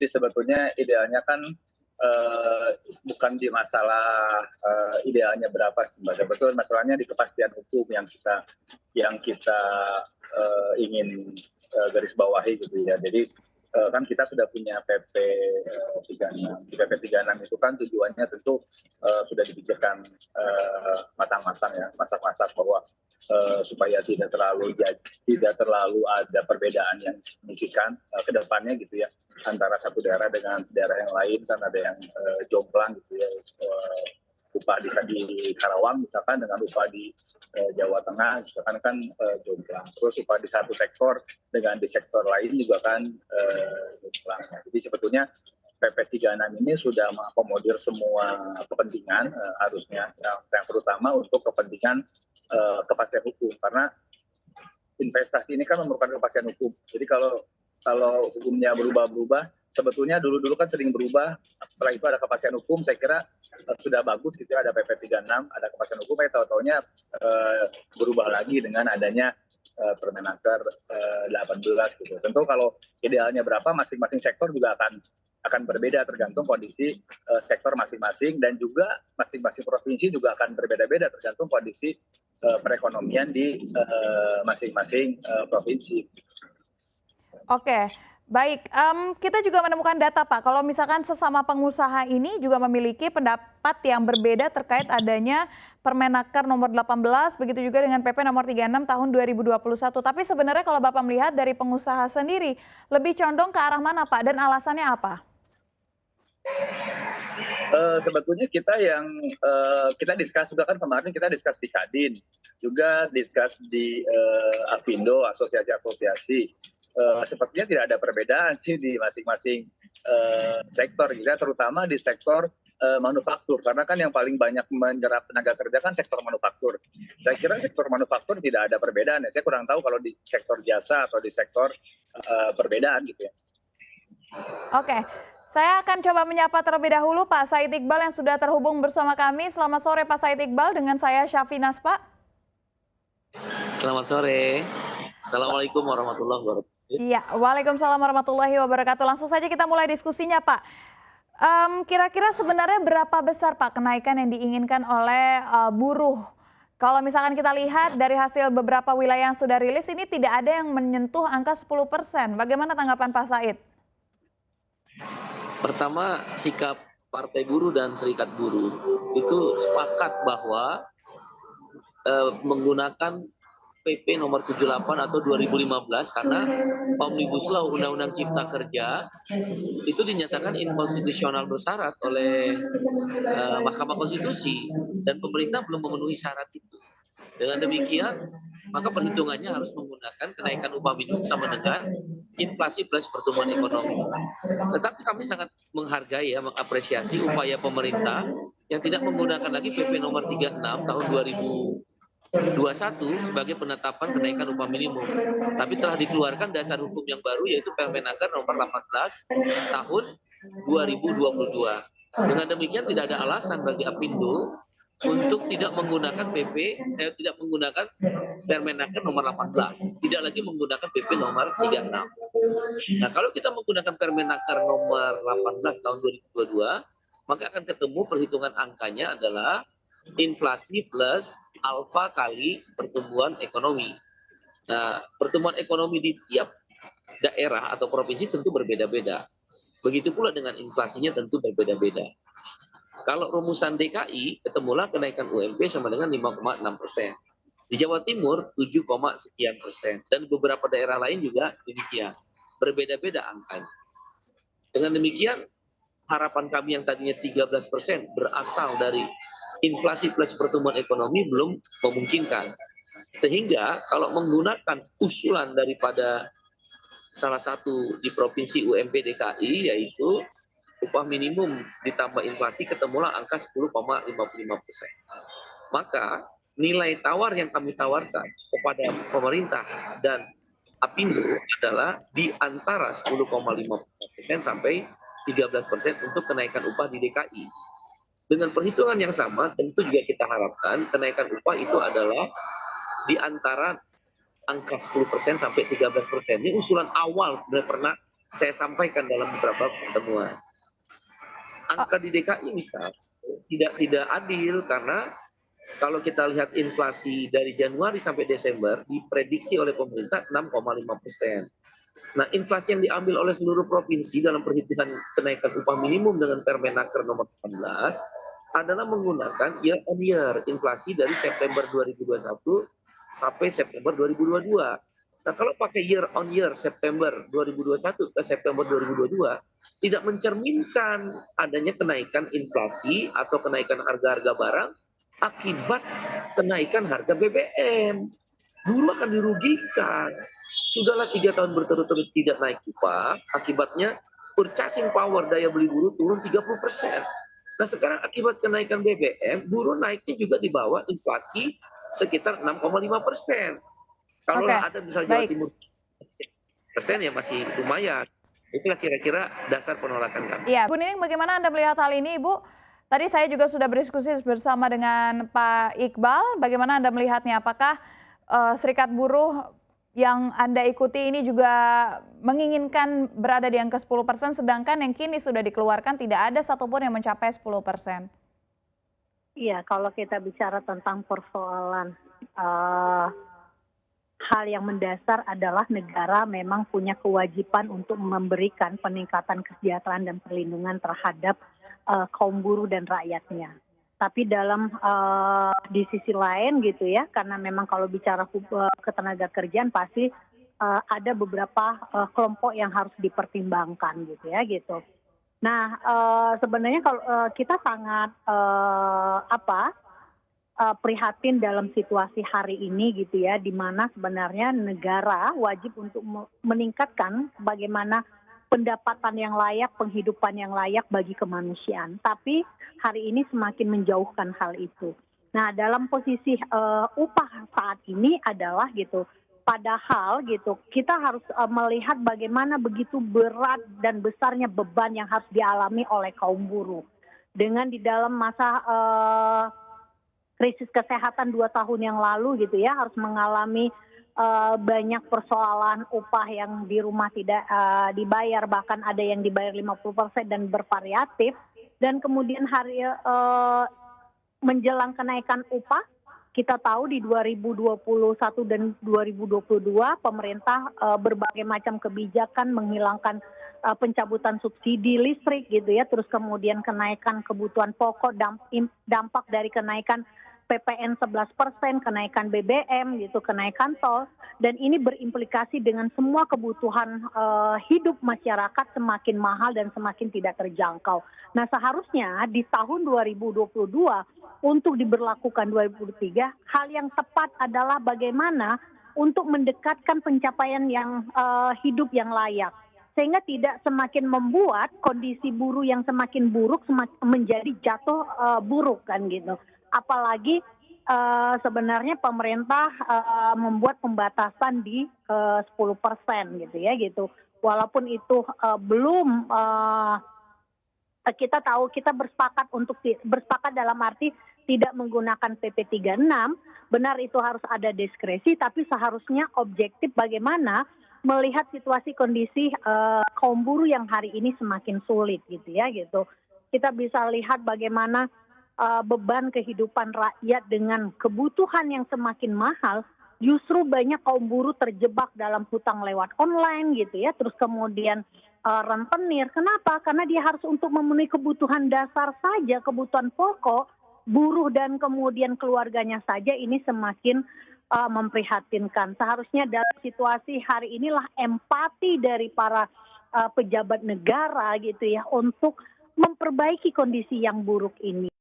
Jadi sebetulnya idealnya kan bukan di masalah idealnya berapa sih, Mbak. Sebetulnya masalahnya di kepastian hukum yang kita ingin garis bawahi gitu ya. Jadi kan kita sudah punya PP 36. Di PP 36 itu kan tujuannya tentu sudah dipikirkan matang-matang ya, masak-masak bahwa supaya tidak terlalu ada perbedaan yang signifikan ke depannya gitu ya, antara satu daerah dengan daerah yang lain. Kan ada yang jomplang gitu ya, upah di Karawang misalkan dengan upah di Jawa Tengah misalkan kan jomplang. Terus upah di satu sektor dengan di sektor lain juga kan jomplang. Jadi sebetulnya PP 36 ini sudah mengakomodir semua kepentingan harusnya, yang terutama untuk kepentingan kepastian hukum, karena investasi ini kan memerlukan kepastian hukum. Jadi kalau hukumnya berubah-berubah, sebetulnya dulu kan sering berubah, setelah itu ada kepastian hukum, saya kira sudah bagus gitu ya, ada PP 36, ada kepastian hukum, tahu-taunya berubah lagi dengan adanya Permenaker 18 gitu. Tentu kalau idealnya berapa, masing-masing sektor juga akan berbeda tergantung kondisi sektor masing-masing, dan juga masing-masing provinsi juga akan berbeda-beda tergantung kondisi perekonomian di masing-masing provinsi. Oke, baik. Kita juga menemukan data, Pak. Kalau misalkan sesama pengusaha ini juga memiliki pendapat yang berbeda terkait adanya Permenaker nomor 18, begitu juga dengan PP nomor 36 tahun 2021. Tapi sebenarnya kalau Bapak melihat dari pengusaha sendiri, lebih condong ke arah mana, Pak? Dan alasannya apa? Sebetulnya kita diskus juga kan, kemarin kita diskus di Kadin, juga diskus di Apindo, asosiasi-asosiasi. Sepertinya tidak ada perbedaan sih di masing-masing sektor, gitu ya, terutama di sektor manufaktur, karena kan yang paling banyak menyerap tenaga kerja kan sektor manufaktur. Saya kira sektor manufaktur tidak ada perbedaan ya. Saya kurang tahu kalau di sektor jasa atau di sektor perbedaan gitu ya. Oke. Saya akan coba menyapa terlebih dahulu Pak Said Iqbal yang sudah terhubung bersama kami. Selamat sore Pak Said Iqbal, dengan saya Syafina, Pak. Selamat sore. Assalamualaikum warahmatullahi wabarakatuh. Iya, waalaikumsalam warahmatullahi wabarakatuh. Langsung saja kita mulai diskusinya Pak. Kira-kira sebenarnya berapa besar Pak kenaikan yang diinginkan oleh buruh? Kalau misalkan kita lihat dari hasil beberapa wilayah yang sudah rilis, ini tidak ada yang menyentuh angka 10%. Bagaimana tanggapan Pak Said? Pertama, sikap Partai Buruh dan Serikat Buruh itu sepakat bahwa menggunakan PP nomor 78 atau 2015 karena Omnibus Law Undang-Undang Cipta Kerja itu dinyatakan inkonstitusional bersyarat oleh Mahkamah Konstitusi, dan pemerintah belum memenuhi syarat itu. Dengan demikian, maka perhitungannya harus menggunakan kenaikan upah minimum sama dengan inflasi plus pertumbuhan ekonomi. Tetapi kami sangat menghargai ya, mengapresiasi upaya pemerintah yang tidak menggunakan lagi PP nomor 36 tahun 2021 sebagai penetapan kenaikan upah minimum. Tapi telah dikeluarkan dasar hukum yang baru, yaitu Permenaker nomor 18 tahun 2022. Dengan demikian tidak ada alasan bagi Apindo untuk tidak menggunakan tidak menggunakan Permenaker nomor 18, tidak lagi menggunakan PP nomor 36. Nah, kalau kita menggunakan Permenaker nomor 18 tahun 2022, maka akan ketemu perhitungan angkanya adalah inflasi plus alfa kali pertumbuhan ekonomi. Nah, pertumbuhan ekonomi di tiap daerah atau provinsi tentu berbeda-beda. Begitu pula dengan inflasinya tentu berbeda-beda. Kalau rumusan DKI, ketemulah kenaikan UMP sama dengan 5,6%. Di Jawa Timur 7, sekian persen. Dan beberapa daerah lain juga demikian. Berbeda-beda angkanya. Dengan demikian, harapan kami yang tadinya 13% berasal dari inflasi plus pertumbuhan ekonomi belum memungkinkan. Sehingga kalau menggunakan usulan daripada salah satu di provinsi UMP DKI, yaitu upah minimum ditambah inflasi, ketemulah angka 10,55%. Maka nilai tawar yang kami tawarkan kepada pemerintah dan Apindo adalah di antara 10,5% sampai 13% untuk kenaikan upah di DKI. Dengan perhitungan yang sama, tentu juga kita harapkan kenaikan upah itu adalah di antara angka 10% sampai 13%. Ini usulan awal sebenarnya pernah saya sampaikan dalam beberapa pertemuan. Angka di DKI misal tidak adil karena kalau kita lihat inflasi dari Januari sampai Desember diprediksi oleh pemerintah 6,5%. Nah, inflasi yang diambil oleh seluruh provinsi dalam perhitungan kenaikan upah minimum dengan Permenaker nomor 18 adalah menggunakan year on year inflasi dari September 2021 sampai September 2022. Nah, kalau pakai year on year September 2021 ke September 2022 tidak mencerminkan adanya kenaikan inflasi atau kenaikan harga-harga barang akibat kenaikan harga BBM. Buruh akan dirugikan. Sudahlah 3 tahun berturut-turut tidak naik upah, akibatnya purchasing power daya beli buruh turun 30%. Nah sekarang akibat kenaikan BBM, buruh naiknya juga di bawah inflasi sekitar 6,5%. Kalau ada misalnya Jawa Timur persen ya masih lumayan. Itulah kira-kira dasar penolakan kami. Iya, Bu Nining bagaimana Anda melihat hal ini, Ibu? Tadi saya juga sudah berdiskusi bersama dengan Pak Iqbal. Bagaimana Anda melihatnya? Apakah serikat buruh yang Anda ikuti ini juga menginginkan berada di angka 10%, sedangkan yang kini sudah dikeluarkan tidak ada satupun yang mencapai 10%? Iya, kalau kita bicara tentang persoalan hal yang mendasar adalah negara memang punya kewajiban untuk memberikan peningkatan kesejahteraan dan perlindungan terhadap kaum buruh dan rakyatnya. Tapi di sisi lain gitu ya, karena memang kalau bicara ketenaga kerjaan pasti ada beberapa kelompok yang harus dipertimbangkan gitu ya gitu. Nah sebenarnya kalau kita sangat prihatin dalam situasi hari ini gitu ya, di mana sebenarnya negara wajib untuk meningkatkan bagaimana pendapatan yang layak, penghidupan yang layak bagi kemanusiaan. Tapi hari ini semakin menjauhkan hal itu. Nah, dalam posisi upah saat ini adalah gitu, padahal gitu kita harus melihat bagaimana begitu berat dan besarnya beban yang harus dialami oleh kaum buruh. Dengan di dalam masa krisis kesehatan 2 tahun yang lalu gitu ya, harus mengalami banyak persoalan upah yang di rumah tidak dibayar, bahkan ada yang dibayar 50% dan bervariatif. Dan kemudian menjelang kenaikan upah, kita tahu di 2021 dan 2022 pemerintah berbagai macam kebijakan menghilangkan pencabutan subsidi listrik gitu ya, terus kemudian kenaikan kebutuhan pokok, dampak dari kenaikan PPN 11%, kenaikan BBM gitu, kenaikan tol, dan ini berimplikasi dengan semua kebutuhan hidup masyarakat semakin mahal dan semakin tidak terjangkau. Nah seharusnya di tahun 2022 untuk diberlakukan 2023, hal yang tepat adalah bagaimana untuk mendekatkan pencapaian yang hidup yang layak, sehingga tidak semakin membuat kondisi buruh yang semakin buruk menjadi jatuh buruk kan gitu. Apalagi sebenarnya pemerintah membuat pembatasan di 10% gitu ya gitu. Walaupun itu belum kita tahu kita bersepakat dalam arti tidak menggunakan PP 36, benar itu harus ada diskresi, tapi seharusnya objektif bagaimana melihat situasi kondisi kaum buruh yang hari ini semakin sulit gitu ya gitu. Kita bisa lihat bagaimana beban kehidupan rakyat dengan kebutuhan yang semakin mahal, justru banyak kaum buruh terjebak dalam hutang lewat online gitu ya, terus kemudian rentenir. Kenapa? Karena dia harus untuk memenuhi kebutuhan dasar saja, kebutuhan pokok, buruh dan kemudian keluarganya saja, ini semakin memprihatinkan. Seharusnya dalam situasi hari inilah empati dari para pejabat negara gitu ya, untuk memperbaiki kondisi yang buruk ini.